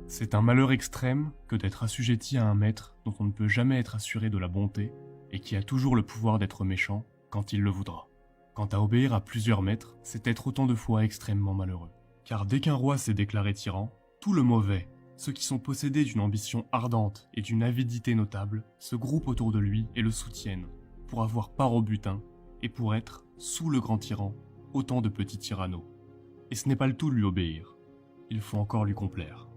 C'est un malheur extrême que d'être assujetti à un maître dont on ne peut jamais être assuré de la bonté et qui a toujours le pouvoir d'être méchant quand il le voudra. Quant à obéir à plusieurs maîtres, c'est être autant de fois extrêmement malheureux. Car dès qu'un roi s'est déclaré tyran, tout le mauvais, ceux qui sont possédés d'une ambition ardente et d'une avidité notable, se groupent autour de lui et le soutiennent, pour avoir part au butin et pour être, sous le grand tyran, autant de petits tyranneaux. Et ce n'est pas le tout de lui obéir, il faut encore lui complaire.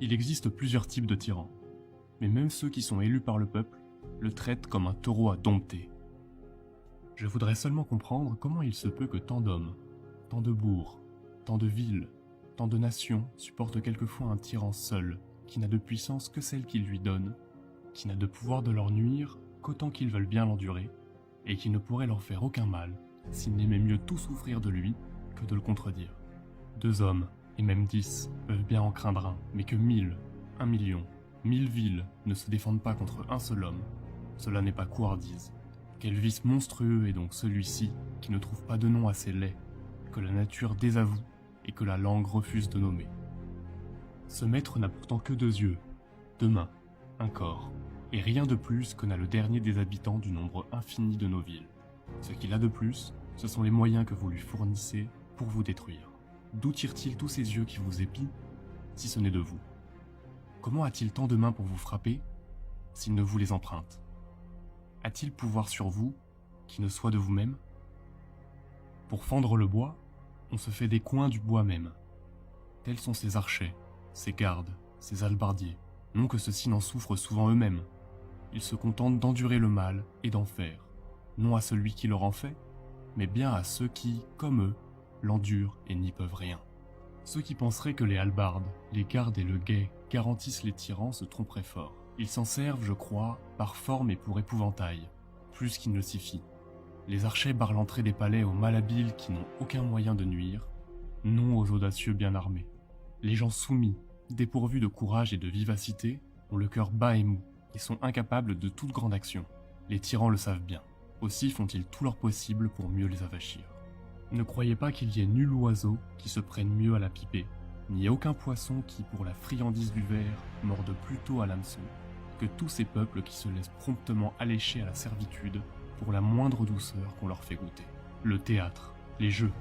Il existe plusieurs types de tyrans, mais même ceux qui sont élus par le peuple le traitent comme un taureau à dompter. Je voudrais seulement comprendre comment il se peut que tant d'hommes, tant de bourgs, tant de villes, tant de nations supportent quelquefois un tyran seul, qui n'a de puissance que celle qu'il lui donne, qui n'a de pouvoir de leur nuire qu'autant qu'ils veulent bien l'endurer, et qui ne pourrait leur faire aucun mal s'ils n'aimaient mieux tout souffrir de lui que de le contredire. 2 hommes, et même 10, peuvent bien en craindre un, mais que 1000, 1 million, 1000 villes ne se défendent pas contre un seul homme, cela n'est pas couardise. Quel vice monstrueux est donc celui-ci qui ne trouve pas de nom assez laid, que la nature désavoue et que la langue refuse de nommer. Ce maître n'a pourtant que 2 yeux, 2 mains, un corps, et rien de plus que n'a le dernier des habitants du nombre infini de nos villes. Ce qu'il a de plus, ce sont les moyens que vous lui fournissez pour vous détruire. D'où tire-t-il tous ces yeux qui vous épient, si ce n'est de vous? Comment a-t-il tant de mains pour vous frapper, s'il ne vous les emprunte? A-t-il pouvoir sur vous, qui ne soit de vous-même? Pour fendre le bois, on se fait des coins du bois même. Tels sont ses archers, ses gardes, ses hallebardiers. Non que ceux-ci n'en souffrent souvent eux-mêmes. Ils se contentent d'endurer le mal et d'en faire, non à celui qui leur en fait, mais bien à ceux qui, comme eux, l'endurent et n'y peuvent rien. Ceux qui penseraient que les hallebardes, les gardes et le guet garantissent les tyrans se tromperaient fort. Ils s'en servent, je crois, par forme et pour épouvantail, plus qu'il ne s'y fie. Les archers barrent l'entrée des palais aux malhabiles qui n'ont aucun moyen de nuire, non aux audacieux bien armés. Les gens soumis, dépourvus de courage et de vivacité, ont le cœur bas et mou, et sont incapables de toute grande action. Les tyrans le savent bien, aussi font-ils tout leur possible pour mieux les avachir. Ne croyez pas qu'il y ait nul oiseau qui se prenne mieux à la piper, ni aucun poisson qui, pour la friandise du ver, morde plus tôt à l'hameçon, que tous ces peuples qui se laissent promptement allécher à la servitude pour la moindre douceur qu'on leur fait goûter. Le théâtre, les jeux,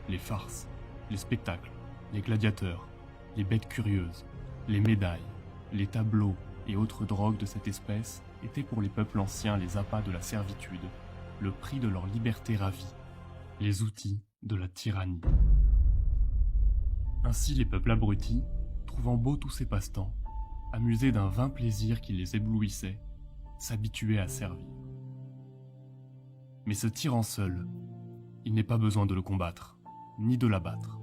les farces, les spectacles, les gladiateurs, les bêtes curieuses, les médailles, les tableaux et autres drogues de cette espèce étaient pour les peuples anciens les appâts de la servitude, le prix de leur liberté ravie, les outils de la tyrannie. Ainsi les peuples abrutis, trouvant beaux tous ces passe-temps, amusés d'un vain plaisir qui les éblouissait, s'habituaient à servir. Mais ce tyran seul, il n'est pas besoin de le combattre, ni de l'abattre.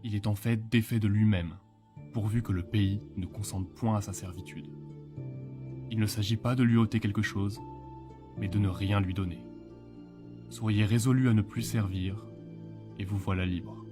Il est en fait défait de lui-même, pourvu que le pays ne consente point à sa servitude. Il ne s'agit pas de lui ôter quelque chose, mais de ne rien lui donner. Soyez résolus à ne plus servir, et vous voilà libre.